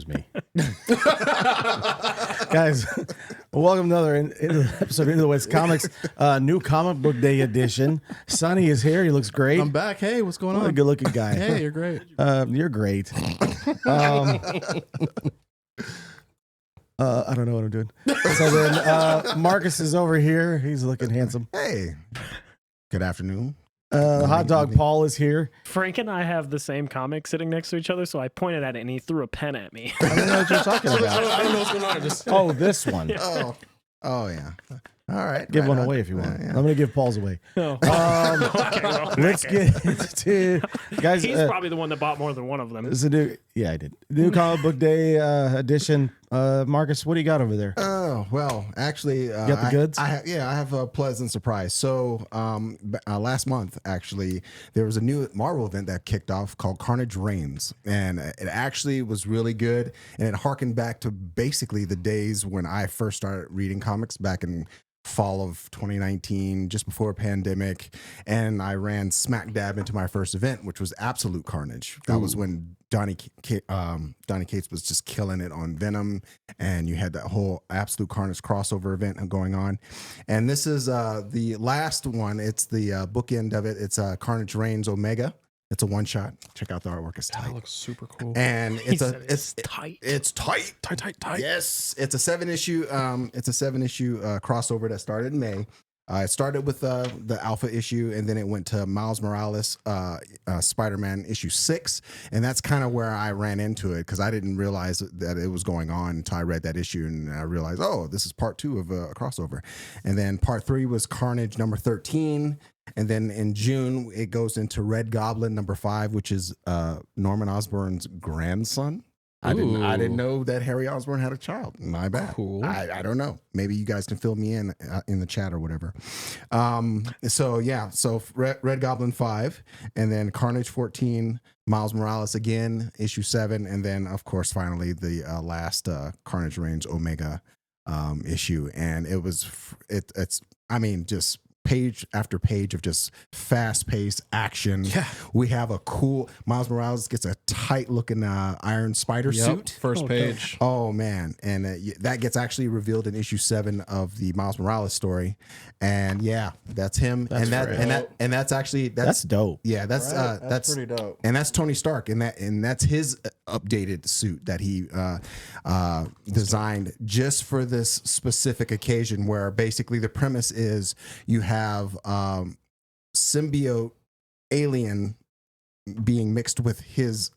was me. Guys, welcome to another episode of Into the West Comics, new comic book day edition. Sonny is here. He looks great. I'm back. Hey, what's going What on? a good-looking guy. Hey, you're great. You're great. I don't know what I'm doing. So then Marcus is over here. He's looking handsome. Hey, good afternoon. Hot Dog Paul is here. Frank and I have the same comic sitting next to each other, so I pointed at it and he threw a pen at me. I don't know what you're talking about. I don't know what's going on. Just Oh, this one. Oh yeah. All right. Give right one on. away if you want. Yeah. I'm going to give Paul's away. Oh. Um, Okay, well, let's okay. get into guys. He's probably the one that bought more than one of them. It's a new, yeah, I did. New comic book day edition. Marcus, what do you got over there? Oh well, actually, You got the goods? I have a pleasant surprise. So, last month, actually, there was a new Marvel event that kicked off called Carnage Reigns, and it actually was really good, and it harkened back to basically the days when I first started reading comics back in fall of 2019, just before pandemic, and I ran smack dab into my first event, which was Absolute Carnage. That was when Donny Cates was just killing it on Venom, and you had that whole Absolute Carnage crossover event going on. And this is the last one. It's the bookend of it. It's Carnage Reigns Omega. It's a one shot. Check out the artwork. It's tight. that looks super cool. And He it's said it's tight. It's tight. Tight. Yes, it's a 7-issue. It's a 7-issue crossover that started in May. It started with the Alpha issue, and then it went to Miles Morales, Spider-Man issue 6, and that's kind of where I ran into it because I didn't realize that it was going on until I read that issue, and I realized, oh, this is part 2 of a crossover, and then part 3 was Carnage number 13. And then in June, it goes into Red Goblin number 5, which is Norman Osborn's grandson. I didn't know that Harry Osborn had a child. My bad. Cool. I don't know. Maybe you guys can fill me in the chat or whatever. So Red Goblin 5, and then Carnage 14, Miles Morales again, issue 7, and then of course finally the last Carnage Reigns Omega issue, and it's just page after page of just fast-paced action. Yeah. We have a cool Miles Morales gets a tight-looking Iron Spider suit. First page. Oh man, and that gets actually revealed in issue 7 of the Miles Morales story, and yeah, that's him. That's That's dope. yeah, that's pretty dope. and that's Tony Stark, and that's his updated suit that he designed just for this specific occasion, where basically the premise is you have symbiote alien being mixed with his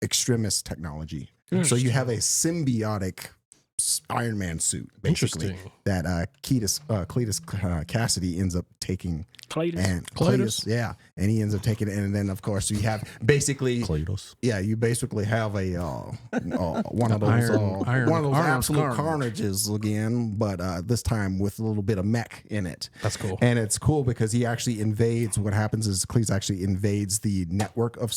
extremist technology. So you have a symbiotic Iron Man suit, basically, Interesting. that Cletus Cassidy ends up taking. Cletus. And Cletus. yeah, and he ends up taking it, and then of course you have basically, Cletus. yeah, you basically have a one of those Iron one of those Arms absolute Carnage. carnages again, but this time with a little bit of mech in it. That's cool. And it's cool because he actually invades. What happens is Cletus actually invades the network of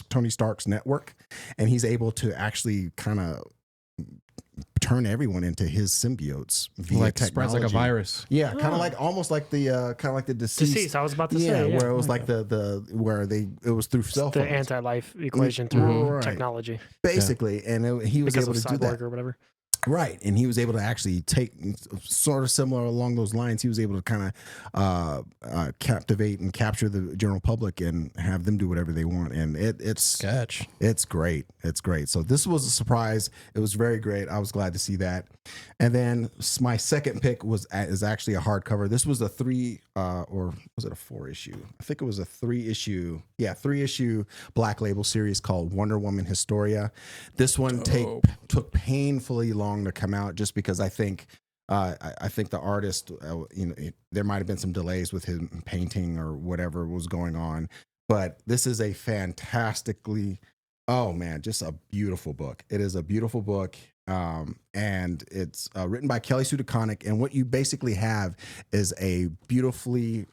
Tony Stark's network, and he's able to actually kind of turn everyone into his symbiotes via Like technology. spreads like a virus. Yeah, kind of like almost like the Deceased, I was about to yeah, say. Yeah. where it was like the where it was through cell the phones, anti-life equation through Right. technology basically, and he was because able of to do Cyborg that. or whatever. Right, and he was able to actually take sort of similar along those lines. He was able to kind of captivate and capture the general public and have them do whatever they want. And it's Sketch. it's great. It's great. So this was a surprise. It was very great. I was glad to see that. And then my second pick is actually a hardcover. This was a 3 or was it a 4 issue? I think it was a 3 issue. Yeah, 3 issue Black Label series called Wonder Woman Historia. This one took painfully long to come out just because I think the artist, there might have been some delays with him painting or whatever was going on. But this is a fantastically, just a beautiful book. It is a beautiful book. And it's written by Kelly Sue DeConnick. And what you basically have is a beautifully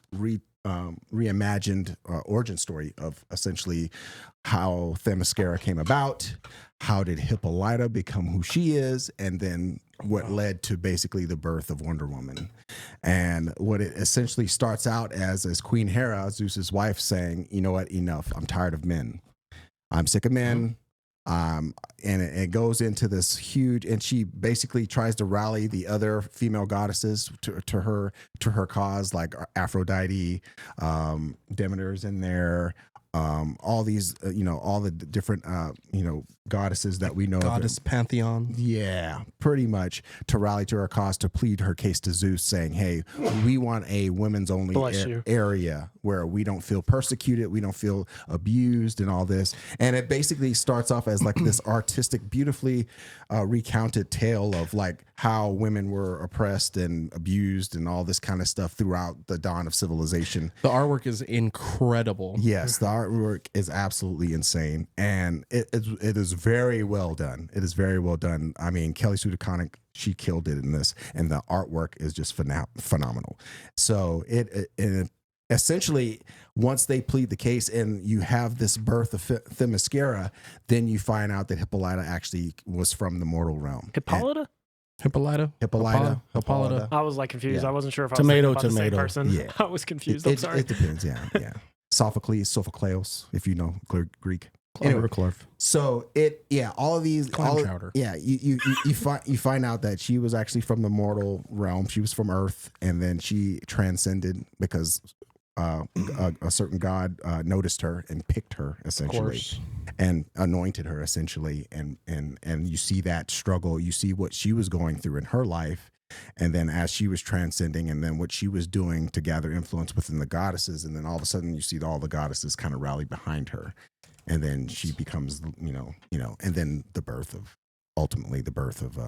reimagined origin story of essentially how Themyscira came about, how did Hippolyta become who she is, and then what led to basically the birth of Wonder Woman. And what it essentially starts out as Queen Hera, Zeus's wife, saying, you know what, enough. I'm tired of men. I'm sick of men. And it goes into this huge, and she basically tries to rally the other female goddesses to her cause, like Aphrodite, Demeter's in there, all these, all the different, goddesses that we know. Goddess pantheon. Yeah, pretty much, to rally to her cause, to plead her case to Zeus, saying, hey, we want a women's only area where we don't feel persecuted, we don't feel abused and all this. And it basically starts off as like this artistic, beautifully recounted tale of like how women were oppressed and abused and all this kind of stuff throughout the dawn of civilization. The artwork is incredible. Yes, the artwork is absolutely insane, and it is very well done. It is very well done. I mean, Kelly Sue DeConnick, she killed it in this, and the artwork is just phenomenal. So it essentially, once they plead the case and you have this birth of Themyscira, then you find out that Hippolyta actually was from the mortal realm. Hippolyta? Hippolyta. I was like confused. Yeah. I wasn't sure if I was Tomato, thinking about the same person. Yeah. I was confused. I'm sorry. It depends. Yeah. Sophocles, if you know Greek. Anyway, so all of these, chowder. Yeah, you find out that she was actually from the mortal realm. She was from Earth, and then she transcended because a certain god noticed her and picked her essentially, and anointed her essentially, and you see that struggle. You see what she was going through in her life. And then as she was transcending, and then what she was doing to gather influence within the goddesses, and then all of a sudden you see all the goddesses kind of rally behind her, and then she becomes, and then ultimately the birth of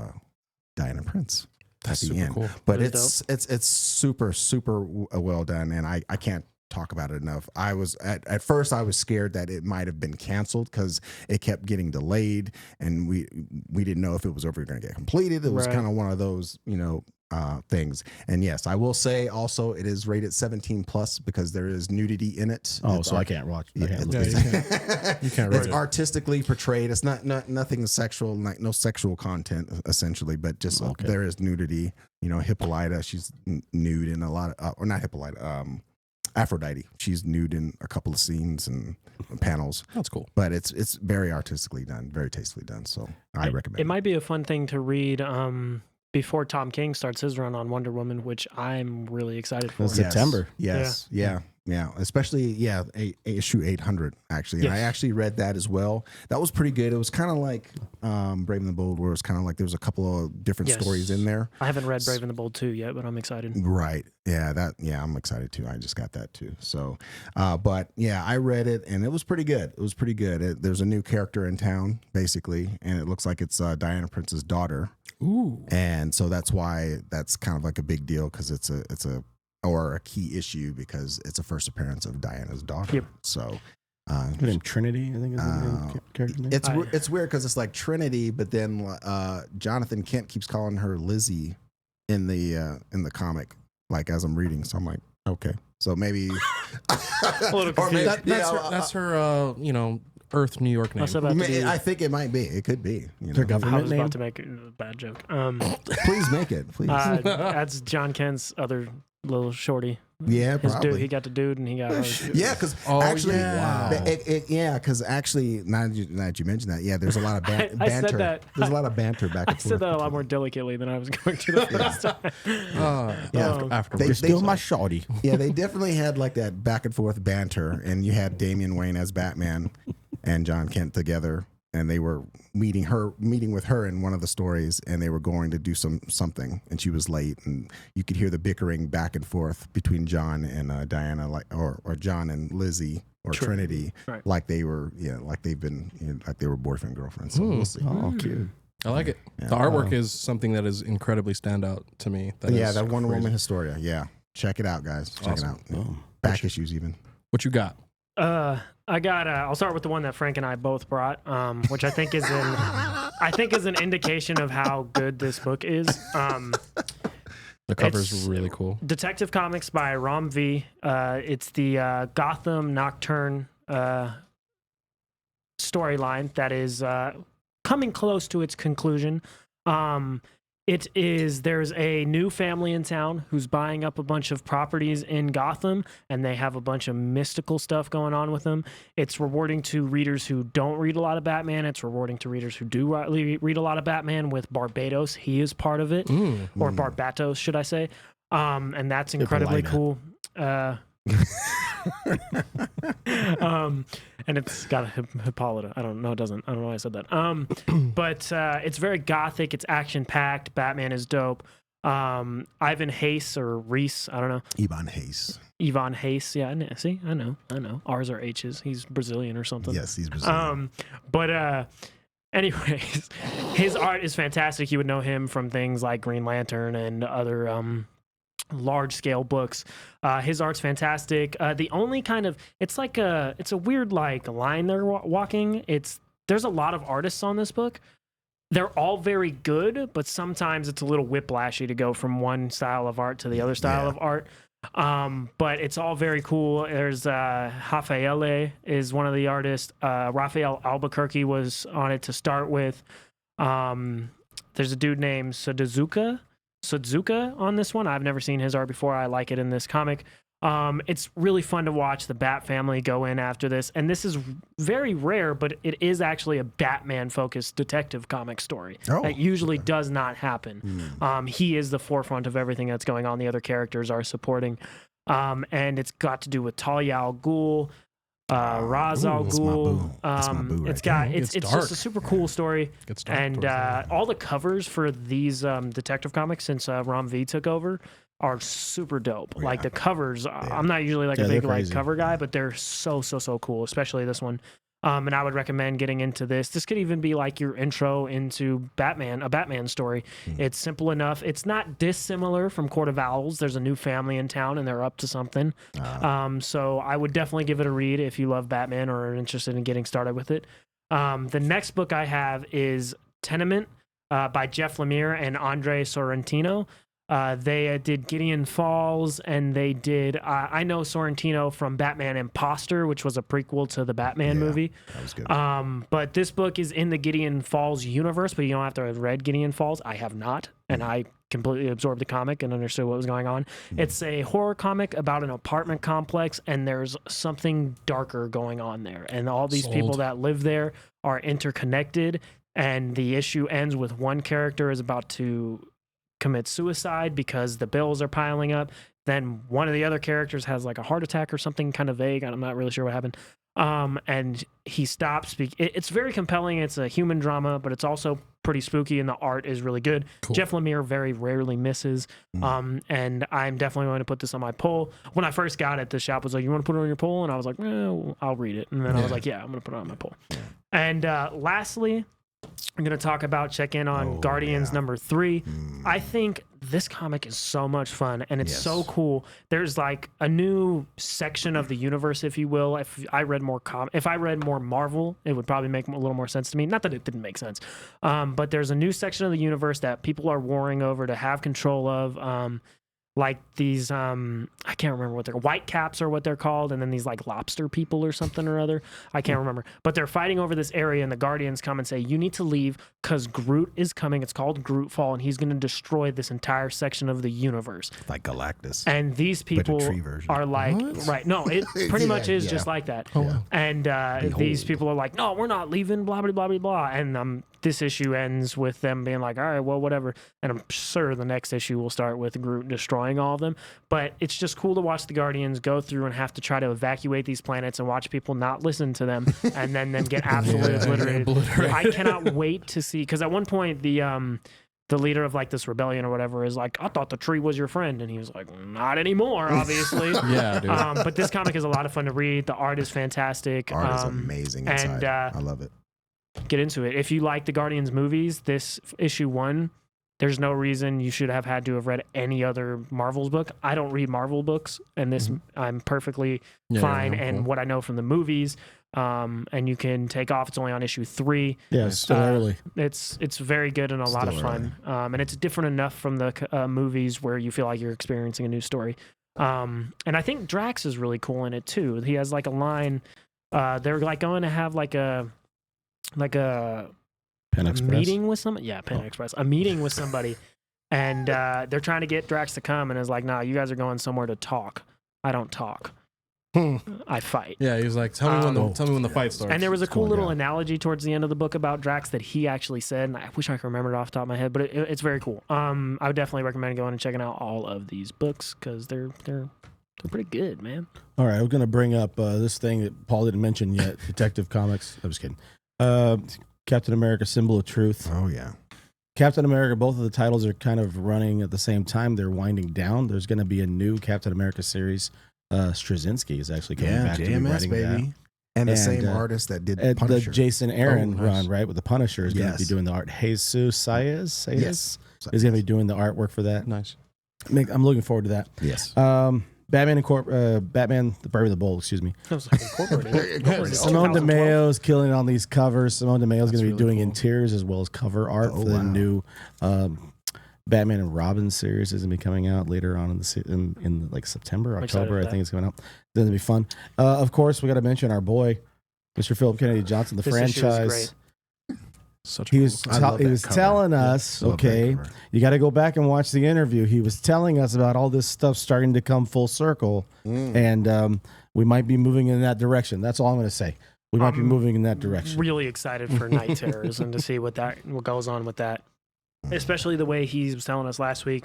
Diana Prince at the end. Cool. But That's it's super well done, and I can't talk about it enough. I was at first I was scared that it might have been canceled because it kept getting delayed, and we didn't know if it was ever going to get completed. It was kind of one of those things. And yes, I will say also it is rated 17 plus because there is nudity in it. So I can't watch. Yeah, You can't read it's it. artistically portrayed. It's not nothing sexual, like no sexual content essentially, but just there is nudity. Hippolyta, she's nude in a lot of, or not Hippolyta, Aphrodite, she's nude in a couple of scenes and panels. That's cool. But it's very artistically done, very tastefully done. So I recommend it. Might be a fun thing to read before Tom King starts his run on Wonder Woman, which I'm really excited for. September. Yes. Yeah. Especially, issue 800, actually. And I actually read that as well. That was pretty good. It was kind of like Brave and the Bold, where it's kind of like there was a couple of different stories in there. I haven't read Brave and the Bold 2 yet, but I'm excited. Right. Yeah, I'm excited too. I just got that too. So, but yeah, I read it and it was pretty good. There's a new character in town, basically, and it looks like it's Diana Prince's daughter. Ooh. And so that's why that's kind of like a big deal, because it's a key issue because it's a first appearance of Diana's daughter. Yep. So, her name Trinity, I think is the character's name. It's weird because it's like Trinity, but then Jonathan Kent keeps calling her Lizzie in the comic, like as I'm reading. So I'm like, okay, so maybe, or maybe that's her, Earth New York name. I think it might be. It could be. Their government I was name. about to make a bad joke. Please make it. Please. That's John Kent's other little shorty. Yeah, His probably. dude, he got the dude, and he got. Yeah, because actually, now that you mentioned that, there's a lot of banter. I said that. There's a lot of banter back and I forth. said that a lot more delicately than I was going to the first time. After They Still my shawty. Yeah, they definitely had like that back and forth banter, and you had Damian Wayne as Batman and John Kent together, and they were meeting with her in one of the stories, and they were going to do something, and she was late, and you could hear the bickering back and forth between John and Diana, like or John and Lizzie or Trinity, like they were, like they've been, like they were boyfriend and girlfriend. So we'll see. Oh, cute. I like it. Yeah. The artwork is something that is incredibly standout to me. That Wonder Woman Historia. Yeah, check it out, guys. Check it out. Back issues even. What you got? I got. I'll start with the one that Frank and I both brought, which I think is an indication of how good this book is. The cover's really cool. Detective Comics by Ram V. It's the Gotham Nocturne storyline that is coming close to its conclusion. There's a new family in town who's buying up a bunch of properties in Gotham, and they have a bunch of mystical stuff going on with them. It's rewarding to readers who don't read a lot of Batman. It's rewarding to readers who do read a lot of Batman. With Barbados, he is part of it, or Barbatos, should I say? And that's incredibly cool. And it's got a Hippolyta. I don't know. It doesn't. I don't know why I said that. But it's very gothic. It's action packed. Batman is dope. Ivan Hayes or Reese. I don't know. Ivan Hayes. Yeah. I know. R's are H's. He's Brazilian or something. Yes, he's Brazilian. Anyways, his art is fantastic. You would know him from things like Green Lantern and other large scale books. His art's fantastic. The only kind of it's a weird like line they're walking. There's a lot of artists on this book. They're all very good, but sometimes it's a little whiplashy to go from one style of art to the other style of art. But it's all very cool. There's Rafaele is one of the artists. Raphael Albuquerque was on it to start with. There's a dude named Sudzuka on this one. I've never seen his art before. I like it in this comic. It's really fun to watch the Bat family go in after this. And this is very rare, but it is actually a Batman-focused detective comic story. That usually does not happen. He is the forefront of everything that's going on. The other characters are supporting. And it's got to do with Talia al Ghul, Ra's al Ghul. It's just a super cool story. And all the covers for these detective comics since Ram V took over are super dope. Like the covers, I'm not usually like a big like cover guy, but they're so cool, especially this one. And I would recommend getting into this. This could even be like your intro into a Batman story. It's simple enough. It's not dissimilar from Court of Owls. There's a new family in town and they're up to something. So I would definitely give it a read if you love Batman or are interested in getting started with it. The next book I have is Tenement by Jeff Lemire and Andre Sorrentino. They did Gideon Falls, and they did I know Sorrentino from Batman Imposter, which was a prequel to the Batman movie. That was good. But this book is in the Gideon Falls universe, but you don't have to have read Gideon Falls. I have not, and I completely absorbed the comic and understood what was going on. It's a horror comic about an apartment complex, and there's something darker going on there, and all these people that live there are interconnected, and the issue ends with one character is about to commit suicide because the bills are piling up. Then one of the other characters has like a heart attack or something kind of vague. I'm not really sure what happened. And he stops. It's very compelling. It's a human drama, but it's also pretty spooky, and the art is really good. Cool. Jeff Lemire very rarely misses. And I'm definitely going to put this on my poll. When I first got it, the shop was like, "You want to put it on your poll?" And I was like, "I'll read it." And then I was like, "Yeah, I'm going to put it on my poll." And lastly, I'm going to check in on Guardians number 3. I think this comic is so much fun, and it's so cool. There's like a new section of the universe, if you will. If I read more Marvel, it would probably make a little more sense to me. Not that it didn't make sense. But there's a new section of the universe that people are warring over to have control of. Like these, I can't remember what they're white caps or what they're called, and then these like lobster people or something or other. I can't remember. But they're fighting over this area, and the Guardians come and say, "You need to leave because Groot is coming." It's called Groot Fall, and he's going to destroy this entire section of the universe. Like Galactus. And these people are like, right? No, it pretty much is just like that. And these people are like, "No, we're not leaving." Blah blah blah blah blah. And this issue ends with them being like, "All right, well, whatever." And I'm sure the next issue will start with Groot destroying all of them. But it's just cool to watch the Guardians go through and have to try to evacuate these planets and watch people not listen to them and then get absolutely obliterated. I cannot wait to see, because at one point the leader of like this rebellion or whatever is like, "I thought the tree was your friend," and he was like, "Not anymore, obviously." Yeah, dude. But this comic is a lot of fun to read. The art is fantastic. Art is amazing inside. I love it. Get into it. If you like the Guardians movies, this issue 1, there's no reason you should have had to have read any other Marvel's book. I don't read Marvel books, and this I'm perfectly fine. And what I know from the movies, and you can take off. It's only on issue 3. Yeah, it's still early. It's very good and a lot of fun. And it's different enough from the movies where you feel like you're experiencing a new story. And I think Drax is really cool in it too. He has like a line. They're like going to have like a Pen Express. meeting with somebody. Yeah, Pen Express. A meeting with somebody. And they're trying to get Drax to come, and is like, "Nah, you guys are going somewhere to talk. I don't talk. I fight." Yeah, he was like, tell me when the fight starts. And there was a cool going little down. analogy towards the end of the book about Drax that he actually said, and I wish I could remember it off the top of my head, but it's very cool. I would definitely recommend going and checking out all of these books because they're pretty good, man. All right, I was going to bring up this thing that Paul didn't mention yet. Detective Comics. I was kidding. Captain America: Symbol of Truth. Oh yeah. Captain America, both of the titles are kind of running at the same time. They're winding down. There's going to be a new Captain America series. Straczynski is actually coming back to be JMS, writing baby. that. And the same artist that did The Punisher. Jason Aaron nice. run, right, with the Punisher is going to be Yes. doing the art. Jesus Saez Yes. is going to be doing the artwork for that. Nice. I'm looking forward to that. Yes. Batman the Brave and the Bold, excuse me. I was like, incorporated. What was it, Simone 2012? DeMayo's killing on these covers. Simone DeMayo's going to be really doing cool. interiors as well as cover art Oh, for the wow. new Batman and Robin series is going to be coming out later on in like September, I'm excited October. I for think it's coming out. It's going to be fun. Of course, we got to mention our boy, Mr. Philip Kennedy Johnson, the This issue is franchise. great. Such a He cool was cover. I love he that was cover. telling Yeah, us, love that okay, cover. you got to go back and watch the interview. He was telling us about all this stuff starting to come full circle, and we might be moving in that direction. That's all I'm going to say. We might be moving in that direction. Really excited for Night Terrors and to see what goes on with that. Especially the way he was telling us last week.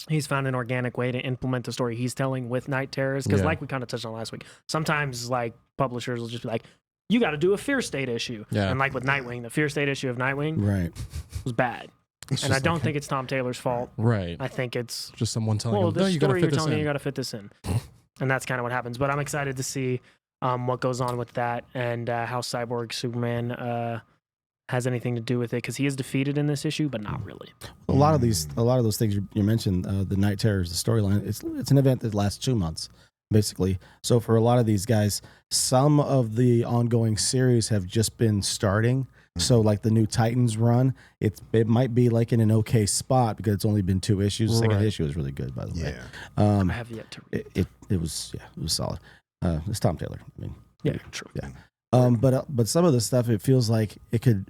He's found an organic way to implement the story he's telling with Night Terrors. Because Yeah. like we kind of touched on last week, sometimes like publishers will just be like, you got to do a Fear State issue. Yeah. And like with Nightwing, the Fear State issue of Nightwing Right. was bad. It's And I just don't like- think it's Tom Taylor's fault. Right. I think it's, Just someone telling well, him, no, this you got to story fit you're this telling me, you in. got to fit this in. And that's kind of what happens. But I'm excited to see what goes on with that and how Cyborg Superman has anything to do with it, because he is defeated in this issue, but not really. A lot of those things you mentioned, the Night Terrors, the storyline. It's an event that lasts 2 months, basically. So for a lot of these guys, some of the ongoing series have just been starting. So like the new Titans run, it might be like in an okay spot because it's only been 2 issues. The second Right. issue is really good, by the way. Yeah. I have yet to read. It was solid. It's Tom Taylor. I mean, Yeah, true. yeah. But some of the stuff, it feels like it could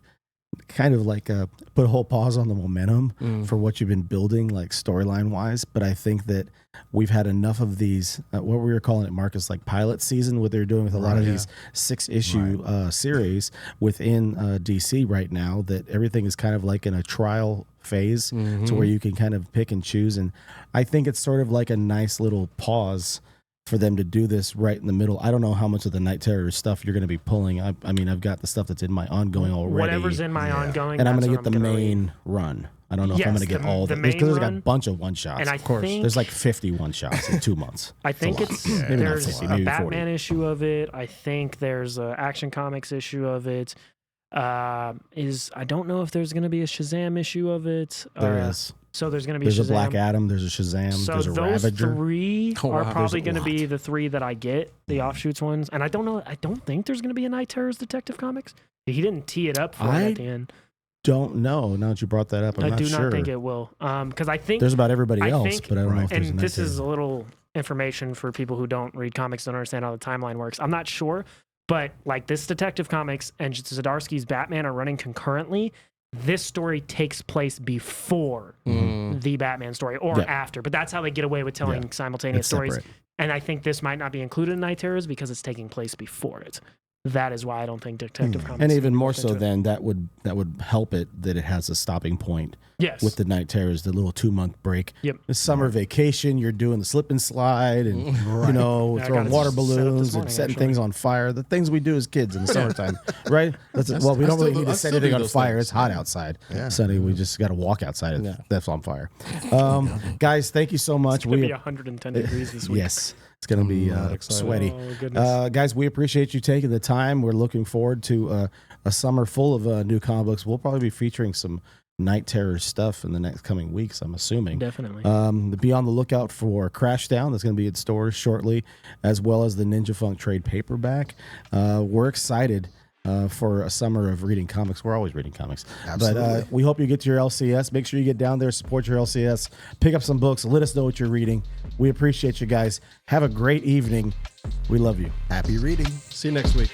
kind of like put a whole pause on the momentum for what you've been building, like storyline wise. But I think that we've had enough of these, what we were calling it, Marcus, like pilot season, what they're doing with a lot of these 6-issue series within DC right now, that everything is kind of like in a trial phase to where you can kind of pick and choose. And I think it's sort of like a nice little pause for them to do this right in the middle. I don't know how much of the Night Terror stuff you're going to be pulling. I mean, I've got the stuff that's in my ongoing already. Whatever's in my ongoing, and I'm that's going to what get the gonna read. main run. I don't know if I'm Yes, going to get the- all the the main because there's like a run. bunch of one shots. And I think There's like 50 one shots in 2 months. I think a lot. it's Maybe not there's 50, a maybe Batman 40. issue of it. I think there's a Action Comics issue of it. I don't know if there's going to be a Shazam issue of it. There is. So there's going to be There's Shazam. a Black Adam. There's a Shazam. So there's a those Ravager. 3 Oh, are wow. probably There's a going to be lot. the 3 that I get, the offshoots ones. And I don't know. I don't think there's going to be a Night Terrors Detective Comics. He didn't tee it up for it at the end. Don't know. Now that you brought that up, I'm I not do sure. not think it will. Because I think There's about everybody I else, think- but I don't know if there's a and Night this is a Terror. little information for people who don't read comics, don't understand how the timeline works. I'm not sure, but like this Detective Comics and Zdarsky's Batman are running concurrently. This story takes place before the Batman story or Yeah. after, but that's how they get away with telling Yeah. simultaneous It's stories. separate. And I think this might not be included in Night Terrors because it's taking place before it. That is why I don't think Detective Comics. And is even more built so, into it. then that would help it that it has a stopping point yes, with the Night Terrors, the little 2-month break. Yep. The summer vacation, you're doing the slip and slide, and you know, Yeah, I throwing got it water set up this balloons and morning, setting actually. things on fire. The things we do as kids in the summertime, right? Well, we I don't still really do- need I to set still do anything on those fire. things. It's hot outside. Yeah. Sunday, we just got to walk outside if Yeah. that's on fire. Guys, thank you so much. it's going to be 110 degrees this week. Yes, it's going to be not excited. sweaty. Oh, goodness. Guys, we appreciate you taking the time. We're looking forward to a summer full of new comic books. We'll probably be featuring some Night Terror stuff in the next coming weeks, I'm assuming. Definitely. Be on the lookout for Crashdown. That's going to be in stores shortly, as well as the Ninja Funk trade paperback. We're excited for a summer of reading comics. We're always reading comics. Absolutely. But we hope you get to your LCS. Make sure you get down there, support your LCS, pick up some books, let us know what you're reading. We appreciate you guys. Have a great evening. We love you. Happy reading. See you next week.